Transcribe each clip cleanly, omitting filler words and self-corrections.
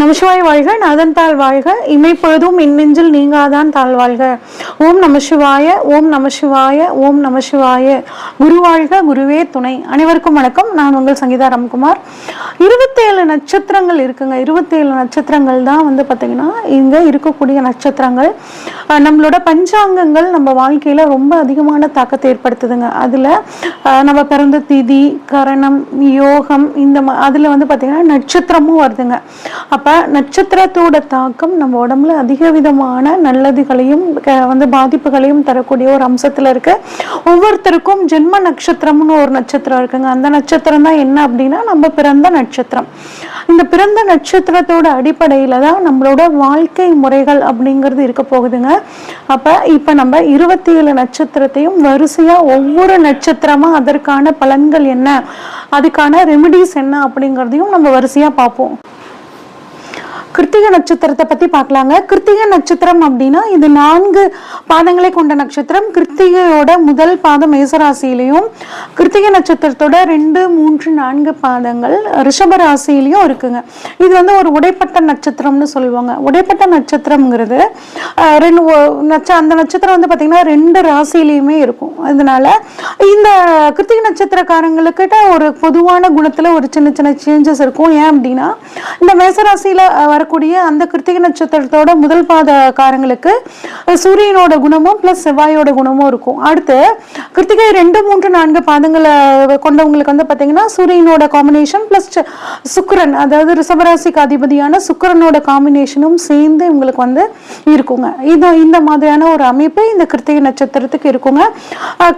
நமசிவாய வாழ்க, நாதன் தாழ் வாழ்க, இமைப்பொழுதும் இன்னெஞ்சில் நீங்காதான் தாழ் வாழ்க. ஓம் நமசிவாய, ஓம் நமசிவாய, ஓம் நமசிவாய. குரு வாழ்க, குருவே துணை. அனைவருக்கும் வணக்கம். நான் உங்கள் சங்கீதா ராம்குமார். 27 நட்சத்திரங்கள் இருக்குங்க. 27 நட்சத்திரங்கள் தான் பார்த்தீங்கன்னா இங்க இருக்கக்கூடிய நட்சத்திரங்கள். நம்மளோட பஞ்சாங்கங்கள் நம்ம வாழ்க்கையில ரொம்ப அதிகமான தாக்கத்தை ஏற்படுத்துதுங்க. அதுல நம்ம பிறந்த திதி, கரணம், யோகம், இந்த அதுல பார்த்தீங்கன்னா நட்சத்திரமும் வருதுங்க. அப்ப நட்சத்திரத்தோட தாக்கம் நம்ம உடம்புல அதிக விதமான நல்லதுகளையும் பாதிப்புகளையும் தரக்கூடிய ஒரு அம்சத்துல இருக்கு. ஒவ்வொருத்தருக்கும் ஜென்ம நட்சத்திரம்னு ஒரு நட்சத்திரம் இருக்குங்க. அந்த நட்சத்திரம் தான் என்ன அப்படின்னா நம்ம பிறந்த நட்சத்திரம். இந்த பிறந்த நட்சத்திரத்தோட அடிப்படையில தான் நம்மளோட வாழ்க்கை முறைகள் அப்படிங்கிறது இருக்க போகுதுங்க. அப்ப இப்ப நம்ம 27 நட்சத்திரத்தையும் வரிசையா ஒவ்வொரு நட்சத்திரமா அதற்கான பலன்கள் என்ன, அதுக்கான ரெமிடிஸ் என்ன அப்படிங்கிறதையும் நம்ம வரிசையா பார்ப்போம். கிருத்திகை நட்சத்திரத்தை பத்தி பார்க்கலாங்க. கிருத்திகை நட்சத்திரம் அப்படின்னா இது 4 பாதங்களை கொண்ட நட்சத்திரம். கிருத்திகையோட முதல் பாதம் மேசராசியிலையும், கிருத்திகை நட்சத்திரத்தோட 2, 3, 4 பாதங்கள் ரிஷப ராசியிலையும் இருக்குங்க. இது ஒரு உடைப்பட்ட நட்சத்திரம்னு சொல்லுவாங்க. உடைப்பட்ட நட்சத்திரம்ங்கிறது அந்த நட்சத்திரம் பாத்தீங்கன்னா 2 ராசியிலையுமே இருக்கும். அதனால இந்த கிருத்திகை நட்சத்திரக்காரங்களுக்கிட்ட ஒரு பொதுவான குணத்துல ஒரு சின்ன சின்ன சேஞ்சஸ் இருக்கும். ஏன் அப்படின்னா இந்த மேசராசியில வரக்கூடிய அந்த கிருத்திகை நட்சத்திரத்தோட முதல் பாதக்காரங்களுக்கு சூரியனோட குணமும் பிளஸ் செவ்வாயோட குணமும் இருக்கும். அடுத்து கிருத்திகை 2, 3, 4 பாதங்களை கொண்டவங்களுக்கு பாத்தீங்கன்னா சூரியனோட காம்பினேஷன் பிளஸ் சுக்கிரன், அதாவது ரிஷபராசிக்கு அதிபதியான சுக்கிரனோட காம்பினேஷனும் சேர்ந்து இவங்களுக்கு இருக்குங்க. இது இந்த மாதிரியான ஒரு அமைப்பு இந்த கிருத்திகை நட்சத்திரத்துக்கு இருக்குங்க.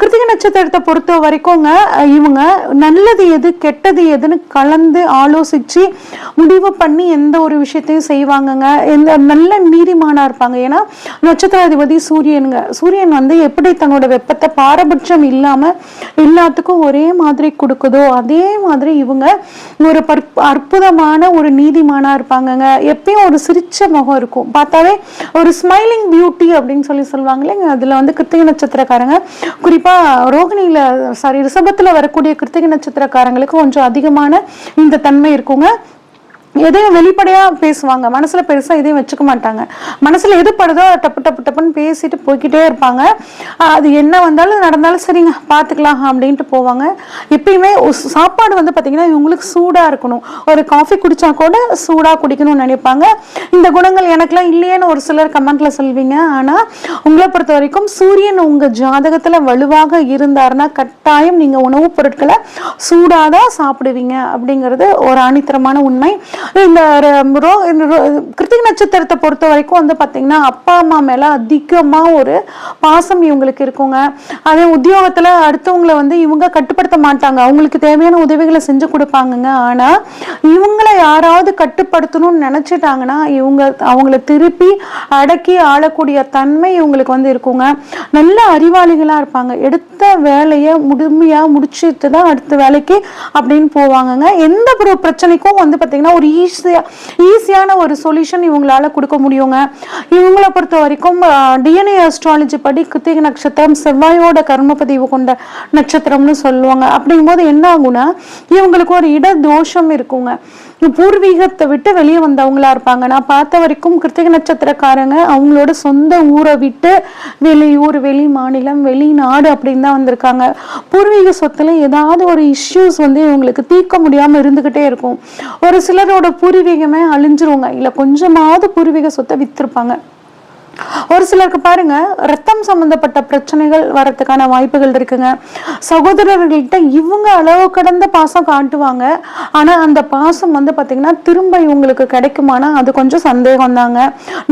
கிருத்திகை நட்சத்திரத்தை பொறுத்த வரைக்கும் இவங்க நல்லது எது கெட்டது எதுன்னு கலந்து ஆலோசிச்சு முடிவு பண்ணி எந்த ஒரு விஷயத்தையும் செய்வாங்கங்க. நல்ல நீதிமானா இருப்பாங்க. ஏன்னா நட்சத்திராதிபதி சூரியனுங்க. சூரியன் எப்படி தன்னோட வெப்பத்தை பாரபட்சம் இல்லாம எல்லாத்துக்கும் ஒரே மாதிரி கொடுக்குதோ அதே மாதிரி இவங்க ஒரு அற்புதமான ஒரு நீதிமானா இருப்பாங்கங்க. எப்பயும் ஒரு சிரிச்ச முகம் இருக்கும். பார்த்தாவே ஒரு ஸ்மைலிங் பியூட்டி அப்படின்னு சொல்லுவாங்க இல்லைங்க. அதுல கிருத்திகை நட்சத்திரக்காரங்க, குறிப்பா ரிஷபத்துல வரக்கூடிய கிருத்திகை நட்சத்திரக்காரங்களுக்கு கொஞ்சம் அதிகமான இந்த தன்மை இருக்குங்க. எதையும் வெளிப்படையா பேசுவாங்க. மனசுல பெருசா எதையும் வச்சுக்க மாட்டாங்க. மனசுல எது படுதோ டப்பு டப்பு டப்புன்னு பேசிட்டு போய்கிட்டே இருப்பாங்க. அது என்ன வந்தாலும் நடந்தாலும் சரிங்க பாத்துக்கலாம் அப்படின்ட்டு போவாங்க. எப்பயுமே சாப்பாடு பாத்தீங்கன்னா இவங்களுக்கு சூடா இருக்கணும். ஒரு காஃபி குடிச்சா கூட சூடா குடிக்கணும்னு நினைப்பாங்க. இந்த குணங்கள் எனக்குலாம் இல்லையேன்னு ஒரு சிலர் கமெண்ட்ல சொல்வீங்க. ஆனா உங்களை பொறுத்த வரைக்கும் சூரியன் உங்க ஜாதகத்துல வலுவாக இருந்தாருன்னா கட்டாயம் நீங்க உணவுப் பொருட்களை சூடாதான் சாப்பிடுவீங்க அப்படிங்கிறது ஒரு ஆணித்தரமான உண்மை. இந்த கிருத்திகை நட்சத்திரத்தை பொறுத்த வரைக்கும் பாத்தீங்கன்னா அப்பா அம்மா மேல அதிகமா ஒரு பாசம் இவங்களுக்கு இருக்குங்க. அதே உத்தியோகத்துல அடுத்தவங்களை இவங்க கட்டுப்படுத்த மாட்டாங்க. அவங்களுக்கு தேவையான உதவிகளை செஞ்சு கொடுப்பாங்க. ஆனா இவங்களை யாராவது கட்டுப்படுத்தணும்னு நினைச்சிட்டாங்கன்னா அவங்கள திருப்பி அடக்கி ஆளக்கூடிய தன்மை இவங்களுக்கு இருக்குங்க. நல்ல அறிவாளிகளா இருப்பாங்க. எடுத்த வேலையை முழுமையா முடிச்சுட்டு தான் அடுத்த வேலைக்கு அப்படின்னு போவாங்க. எந்த ஒரு பிரச்சனைக்கும் பாத்தீங்கன்னா ஒரு ஈஸியான ஒரு சொல்யூஷன் இவங்களால கொடுக்க முடியுங்க. இவங்களை பொறுத்த வரைக்கும் டிஎன்ஏ அஸ்ட்ராலஜி படி கிருத்திகை நட்சத்திரம் செவ்வாயோட கர்மபதிவு கொண்ட நட்சத்திரம்னு சொல்லுவாங்க. அப்படிங்கும்போது என்ன ஆகும்னா இவங்களுக்கு ஒரு இட தோஷம் இருக்குங்க. பூர்வீகத்தை விட்டு வெளியே வந்தவங்களா இருப்பாங்க. நான் பார்த்த வரைக்கும் கிருத்திகை நட்சத்திரக்காரங்க அவங்களோட சொந்த ஊரை விட்டு வெளியூர், வெளி மாநிலம், வெளிநாடு அப்படின்னு தான் வந்திருக்காங்க. பூர்வீக சொத்துல ஏதாவது ஒரு இஷ்யூஸ் இவங்களுக்கு தீர்க்க முடியாம இருந்துகிட்டே இருக்கும். ஒரு சிலரோட பூர்வீகமே அழிஞ்சிருவாங்க. இல்ல கொஞ்சமாவது பூர்வீக சொத்தை வித்திருப்பாங்க. ஒரு சிலருக்கு பாருங்க ரத்தம் சம்பந்தப்பட்ட பிரச்சனைகள் வரதுக்கான வாய்ப்புகள் இருக்குங்க. சகோதரர்கள்கிட்ட இவங்க அளவு கடந்த பாசம் காட்டுவாங்க. ஆனா அந்த பாசம் பாத்தீங்கன்னா திரும்ப இவங்களுக்கு கிடைக்குமானா அது கொஞ்சம் சந்தேகம் தாங்க.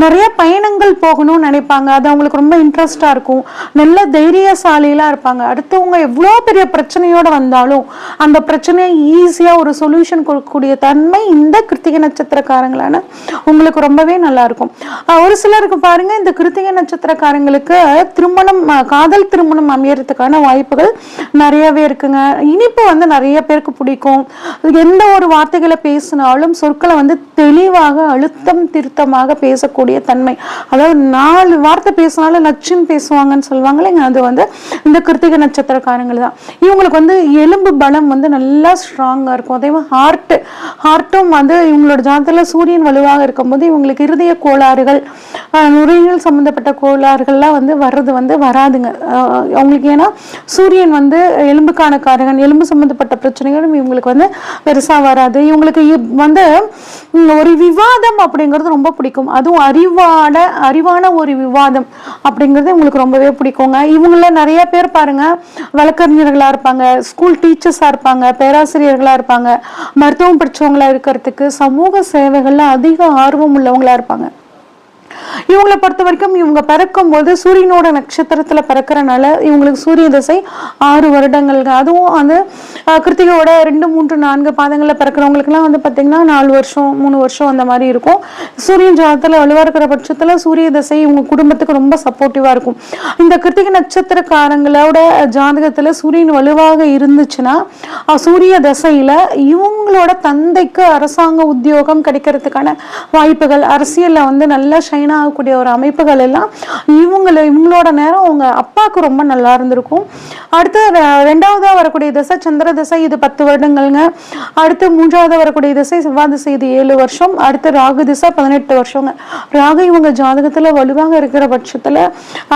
நிறைய பயணங்கள் போகணும்னு நினைப்பாங்க. அது அவங்களுக்கு ரொம்ப இன்ட்ரெஸ்டா இருக்கும். நல்ல தைரியசாலிகளா இருப்பாங்க. அடுத்தவங்க எவ்வளவு பெரிய பிரச்சனையோட வந்தாலும் அந்த பிரச்சனையை ஈஸியா ஒரு சொல்யூஷன் கொடுக்கக்கூடிய தன்மை இந்த கிருத்திகை நட்சத்திரக்காரங்களான உங்களுக்கு ரொம்பவே நல்லா இருக்கும். ஒரு சிலருக்கு பாருங்க இந்த கிருத்திகை நட்சத்திரக்காரங்களுக்கு திருமணம், காதல் திருமணம் அமையறதுக்கான வாய்ப்புகள் நிறையவே இருக்குங்க. இனிப்பு வந்து நிறைய பேருக்கு பிடிக்கும். எந்த ஒரு வார்த்தைகளை பேசினாலும் சொற்களை வந்து தெளிவாக அழுத்தம் திருத்தமாக பேசக்கூடிய தன்மை, அதாவது 4 வார்த்தை பேசினாலும் நச்சுன்னு பேசுவாங்கன்னு சொல்லுவாங்க இல்லைங்க, அது வந்து இந்த கிருத்திகை நட்சத்திரக்காரங்கள் தான். இவங்களுக்கு வந்து எலும்பு பலம் வந்து நல்லா ஸ்ட்ராங்கா இருக்கும். அதே மாதிரி ஹார்ட்டும் வந்து இவங்களோட ஜாதகத்துல சூரியன் வலுவாக இருக்கும்போது இவங்களுக்கு இருதய கோளாறுகள், நுரையீரல் சம்பந்தப்பட்ட கோளாறுகள்லாம் வந்து வர்றது வந்து வராதுங்க அவங்களுக்கு. ஏன்னா சூரியன் வந்து எலும்புக்கான காரகன், எலும்பு சம்பந்தப்பட்ட பிரச்சனைகளும் இவங்களுக்கு வந்து பெருசா வராது. இவங்களுக்கு வந்து ஒரு விவாதம் அப்படிங்கிறது ரொம்ப பிடிக்கும். அதுவும் அறிவான ஒரு விவாதம் அப்படிங்கிறது இவங்களுக்கு ரொம்பவே பிடிக்குங்க. இவங்கள நிறைய பேர் பாருங்க, வழக்கறிஞர்களா இருப்பாங்க, ஸ்கூல் டீச்சர்ஸா இருப்பாங்க, பேராசிரியர்களா இருப்பாங்க, மருத்துவம் படிச்சவங்களா இருக்கிறதுக்கு, சமூக சேவைகள்ல அதிக ஆர்வம் உள்ளவங்களா இருப்பாங்க. இவங்களை பொறுத்த வரைக்கும் இவங்க பிறக்கும் போது சூரியனோட நட்சத்திரத்துல பிறக்கிறனால இவங்களுக்கு சூரிய திசை 6 வருடங்கள். அதுவும் அந்த கிருத்திகையோட 2, 3, 4 பாதங்கள்ல பிறக்கிறவங்களுக்கு எல்லாம் வந்து பாத்தீங்கன்னா 4 வருஷம் 3 வருஷம் அந்த மாதிரி இருக்கும். சூரியன் ஜாதகத்துல வலுவா இருக்கிற பட்சத்துல சூரிய திசை இவங்க குடும்பத்துக்கு ரொம்ப சப்போர்ட்டிவா இருக்கும். இந்த கிருத்திகை நட்சத்திரக்காரங்களோட ஜாதகத்துல சூரியன் வலுவாக இருந்துச்சுன்னா சூரிய தசையில இவங்களோட தந்தைக்கு அரசாங்க உத்தியோகம் கிடைக்கிறதுக்கான வாய்ப்புகள், அரசியல்ல வந்து நல்லா ஷைன் ஆகக்கூடிய ஒரு அமைப்புகள் எல்லாம் இவங்களோட நேரம் அவங்க அப்பாவுக்கு ரொம்ப நல்லா இருந்திருக்கும். அடுத்து 2ஆவதா வரக்கூடிய திசை சந்திர திசை, இது 10 வருடங்கள்ங்க. அடுத்து 3ஆவதா வரக்கூடிய திசை செவ்வாய் திசை, இது 7 வருஷம். அடுத்து ராகு திசை 18 வருஷங்க. ராகு இவங்க ஜாதகத்துல வலுவாக இருக்கிற பட்சத்துல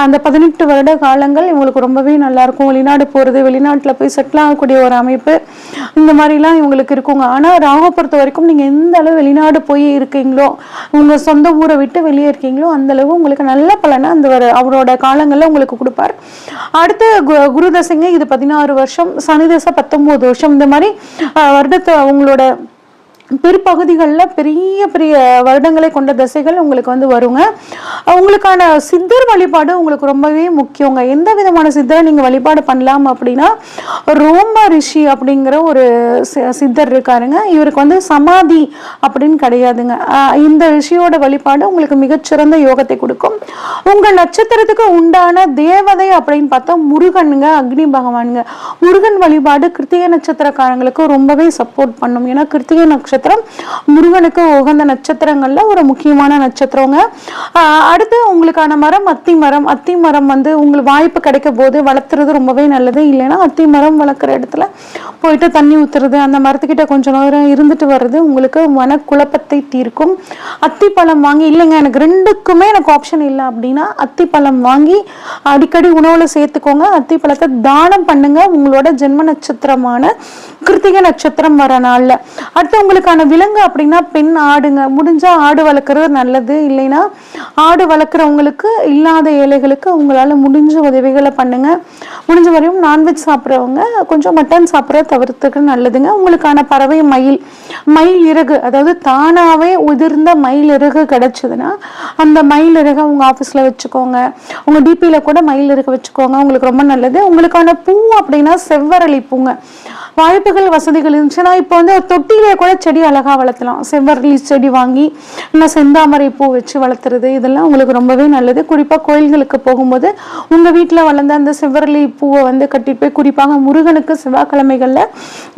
அந்த 18 வருட காலங்கள் இவங்களுக்கு ரொம்பவே நல்லா இருக்கும். வெளிநாடு போறது, வெளிநாட்டுல போய் செட்டில் ஆகக்கூடிய ஒரு அமைப்பு, இந்த மாதிரிலாம் இவங்களுக்கு இருக்குங்க. ஆனா ராகு பொறுத்த வரைக்கும் நீங்க எந்த அளவு வெளிநாடு போய் இருக்கீங்களோ, உங்க சொந்த ஊரை விட்டு வெளியே இருக்கீங்களோ அந்த அளவு உங்களுக்கு நல்ல பலனை அந்த அவரோட காலங்கள்ல உங்களுக்கு கொடுப்பார். அடுத்து குரு தசைங்க, இது 16 வருஷம். சனி தசை 19 வருஷம். இந்த மாதிரி வருடத்தை உங்களோட பிற்பகுதிகளில் பெரிய பெரிய வருடங்களை கொண்ட திசைகள் உங்களுக்கு வந்து வருங்க. உங்களுக்கான சித்தர் வழிபாடு உங்களுக்கு ரொம்பவே முக்கியங்க. எந்த விதமான சித்தரை நீங்க வழிபாடு பண்ணலாம் அப்படின்னா, ரோம ரிஷி அப்படிங்கிற ஒரு சித்தர் இருக்காருங்க. இவருக்கு வந்து சமாதி அப்படின்னு கிடையாதுங்க. இந்த ரிஷியோட வழிபாடு உங்களுக்கு மிகச்சிறந்த யோகத்தை கொடுக்கும். உங்க நட்சத்திரத்துக்கு உண்டான தேவதை அப்படின்னு பார்த்தா முருகனுங்க, அக்னி பகவானுங்க. முருகன் வழிபாடு கிருத்திகை நட்சத்திரக்காரங்களுக்கு ரொம்பவே சப்போர்ட் பண்ணும். ஏன்னா கிருத்திகை நட்சத்திரம் முருகனுக்கு உகந்த நட்சத்திரங்கள்ல ஒரு முக்கியமான நட்சத்திரங்க. அடுத்து உங்களுக்கான மரம் அத்தி மரம். அத்தி மரம் வந்து உங்களுக்கு வாய்ப்பு கிடைக்க போது வளர்த்துறது ரொம்பவே நல்லது. இல்லைன்னா அத்தி மரம் வளர்க்குற இடத்துல போயிட்டு தண்ணி ஊத்துறது, அந்த மரத்துக்கிட்ட கொஞ்சம் நேரம் இருந்துட்டு வர்றது உங்களுக்கு மன குழப்பத்தை தீர்க்கும். அத்திப்பழம் வாங்கி, இல்லைங்க எனக்கு 2க்குமே எனக்கு ஆப்ஷன் இல்லை அப்படின்னா அத்திப்பழம் வாங்கி அடிக்கடி உணவுல சேர்த்துக்கோங்க. அத்திப்பழத்தை தானம் பண்ணுங்க உங்களோட ஜென்ம நட்சத்திரமான கிருத்திகை நட்சத்திரம் வர நாள்ல. அடுத்து உங்களுக்கான விலங்கு அப்படின்னா பெண் ஆடுங்க. முடிஞ்சா ஆடு வளர்க்கறது நல்லது. இல்லைன்னா ஆடு வளர்க்குறவங்களுக்கு, இல்லாத ஏழைகளுக்கு உங்களால முடிஞ்ச உதவிகளை பண்ணுங்க. முடிஞ்ச வரையும் நான்வெஜ் சாப்பிட்றவங்க கொஞ்சம் மட்டன் சாப்பிட்றத தவிர்த்துக்கு நல்லதுங்க. உங்களுக்கான பறவை மயில். மயில் இறகு, அதாவது தானாவே உதிர்ந்த மயில் இறகு கிடைச்சதுன்னா அந்த மயில் இறகை உங்க ஆஃபீஸ்ல வச்சுக்கோங்க. உங்க டிபியில கூட மயில் இறகு வச்சுக்கோங்க, உங்களுக்கு ரொம்ப நல்லது. உங்களுக்கான பூ அப்படின்னா செவ்வரளி பூங்க. வாய்ப்புகள் வசதிகள் இருந்துச்சுன்னா இப்போ வந்து தொட்டிலே கூட செடி அழகா வளர்த்தலாம். செவ்வரளி செடி வாங்கி இல்லை செந்தாமரை பூ வச்சு வளர்த்துறது, இதெல்லாம் உங்களுக்கு ரொம்பவே நல்லது. குறிப்பாக கோயில்களுக்கு போகும்போது உங்க வீட்டில் வளர்ந்த அந்த செவ்வரளி பூவை வந்து கட்டிட்டு போய் குறிப்பாக முருகனுக்கு செவ்வாய்க்கிழமைகளில்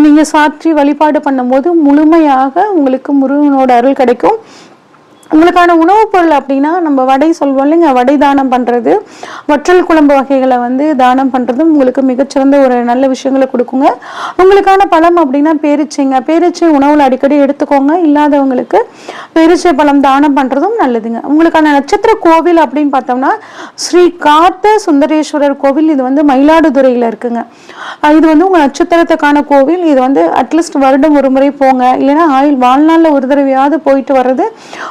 நீங்க சாற்றி வழிபாடு பண்ணும்போது முழுமையாக உங்களுக்கு முருகனோட அருள் கிடைக்கும். உங்களுக்கான உணவுப் பொருள் அப்படின்னா நம்ம வடை சொல்வோம் இல்லைங்க, வடை தானம் பண்ணுறது, வற்றல் குழம்பு வகைகளை வந்து தானம் பண்ணுறதும் உங்களுக்கு மிகச்சிறந்த ஒரு நல்ல விஷயங்களை கொடுக்குங்க. உங்களுக்கான பழம் அப்படின்னா பேரிச்சைங்க. பேரிச்சை உணவில் அடிக்கடி எடுத்துக்கோங்க. இல்லாதவங்களுக்கு பேரிச்சை பழம் தானம் பண்ணுறதும் நல்லதுங்க. உங்களுக்கான நட்சத்திர கோவில் அப்படின்னு பார்த்தோம்னா ஸ்ரீ காத்த சுந்தரேஸ்வரர் கோவில். இது வந்து மயிலாடுதுறையில் இருக்குங்க. இது வந்து உங்கள் நட்சத்திரத்துக்கான கோவில். இது வந்து அட்லீஸ்ட் வருடம் ஒரு முறை போங்க. இல்லைன்னா வாழ்நாளில் ஒரு தடவையாவது போயிட்டு வர்றது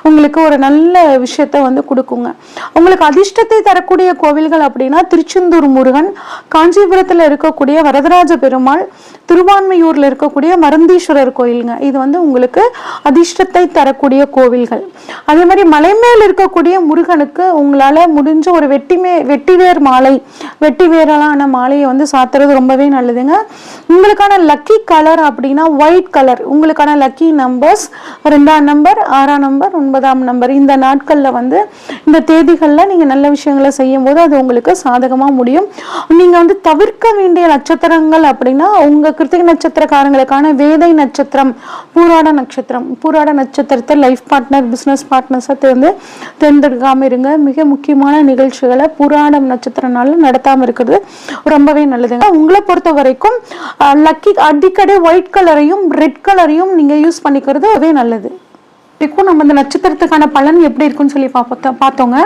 உங்களுக்கு ஒரு நல்ல விஷயத்தை வந்து கொடுக்குங்க. உங்களுக்கு அதிர்ஷ்டத்தை தரக்கூடிய கோவில்கள் அப்படின்னா திருச்செந்தூர் முருகன், காஞ்சிபுரத்தில் இருக்கக்கூடிய வரதராஜ பெருமாள், திருவான்மையூர்ல இருக்கக்கூடிய மருந்தீஸ்வரர் கோயிலுங்க. இது வந்து உங்களுக்கு அதிர்ஷ்டத்தை தரக்கூடிய கோவில்கள். அதே மாதிரி மலை மேல் இருக்கக்கூடிய முருகனுக்கு உங்களால முடிஞ்ச ஒரு வெட்டிவேர் மாலை, வெட்டிவேரலான மாலையை வந்து சாத்துறது ரொம்பவே நல்லதுங்க. உங்களுக்கான லக்கி கலர் அப்படின்னா ஒயிட் கலர். உங்களுக்கான லக்கி நம்பர்ஸ் 2ஆம் நம்பர், 6ஆம் நம்பர், 9ஆம் 2ஆம் நம்பர் இந்த நாட்களில் வந்து இந்த தேதிகளில் நீங்கள் நல்ல விஷயங்களை செய்யும் போது அது உங்களுக்கு சாதகமாக முடியும். நீங்கள் வந்து தவிர்க்க வேண்டிய நட்சத்திரங்கள் அப்படின்னா உங்கள் கிருத்திகை நட்சத்திரக்காரங்களுக்கான வேதை நட்சத்திரம், பூராட நட்சத்திரம். பூராட நட்சத்திரத்தை லைஃப் பார்ட்னர், பிஸ்னஸ் பார்ட்னர்ஸை தேர்ந்தெடுக்காமல் இருங்க. மிக முக்கியமான நிகழ்ச்சிகளை பூராடம் நட்சத்திரனால நடத்தாமல் இருக்கிறது ரொம்பவே நல்லதுங்க. உங்களை பொறுத்த வரைக்கும் லக்கி அடிக்கடி ஒயிட் கலரையும் ரெட் கலரையும் நீங்கள் யூஸ் பண்ணிக்கிறது ரொம்பவே நல்லது. நம்ம இந்த நட்சத்திரத்துக்கான பலன் எப்படி இருக்குன்னு சொல்லி பார்த்தோங்க.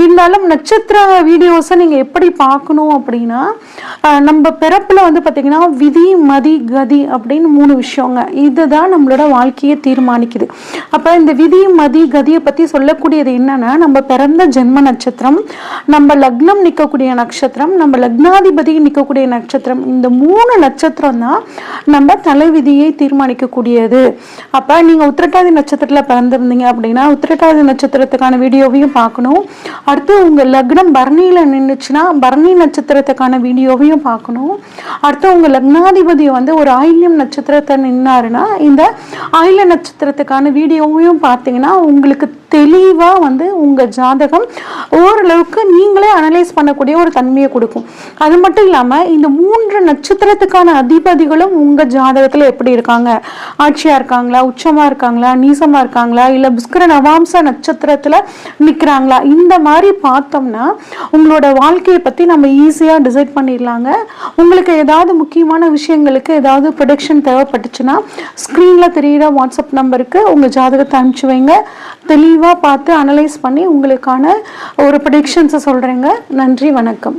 இருந்தாலும் நட்சத்திர வீடியோஸை நீங்கள் எப்படி பார்க்கணும் அப்படின்னா, நம்ம பிறப்பில் வந்து பார்த்தீங்கன்னா விதி மதி கதி அப்படின்னு 3 விஷயங்க. இதுதான் நம்மளோட வாழ்க்கையை தீர்மானிக்குது. அப்போ இந்த விதி மதி கதியை பற்றி சொல்லக்கூடியது என்னன்னா, நம்ம பிறந்த ஜென்ம நட்சத்திரம், நம்ம லக்னம் நிற்கக்கூடிய நட்சத்திரம், நம்ம லக்னாதிபதி நிற்கக்கூடிய நட்சத்திரம், இந்த 3 நட்சத்திரம் தான் நம்ம தலைவிதியை தீர்மானிக்கக்கூடியது. அப்போ நீங்கள் உத்திரட்டாதி நட்சத்திரத்தில் பிறந்திருந்தீங்க அப்படின்னா உத்திரட்டாதி நட்சத்திரத்துக்கான வீடியோவையும் பார்க்கணும். அடுத்து உங்கள் லக்னம் பரணியில் நின்றுச்சுன்னா பரணி நட்சத்திரத்துக்கான வீடியோவையும் பார்க்கணும். அடுத்து உங்கள் லக்னாதிபதி வந்து ஒரு ஆயில்யம் நட்சத்திரத்தை நின்னாருன்னா இந்த ஆயில்ய நட்சத்திரத்துக்கான வீடியோவையும் பார்த்தீங்கன்னா உங்களுக்கு தெளிவாக வந்து உங்கள் ஜாதகம் ஓரளவுக்கு நீங்களே அனலைஸ் பண்ணக்கூடிய ஒரு தன்மையை கொடுக்கும். அது மட்டும் இல்லாமல் இந்த 3 நட்சத்திரத்துக்கான அதிபதிகளும் உங்கள் ஜாதகத்தில் எப்படி இருக்காங்க, ஆட்சியாக இருக்காங்களா, உச்சமாக இருக்காங்களா, நீசமாக இருக்காங்களா, இல்லை புஷ்கர நவாம்ச நட்சத்திரத்தில் நிற்கிறாங்களா, இந்த மாதிரி பார்த்தோம்னா உங்களோட வாழ்க்கையை பற்றி நம்ம ஈஸியாக டிசைட் பண்ணிடலாங்க. உங்களுக்கு ஏதாவது முக்கியமான விஷயங்களுக்கு ஏதாவது ப்ரொடக்ஷன் தேவைப்பட்டுச்சுன்னா ஸ்க்ரீனில் தெரிகிற வாட்ஸ்அப் நம்பருக்கு உங்கள் ஜாதகத்தை அனுப்பிச்சு வைங்க. தெளிவாக பார்த்து அனலைஸ் பண்ணி உங்களுக்கான ஒரு ப்ரெடிக்ஷன்ஸை சொல்கிறேங்க. நன்றி, வணக்கம்.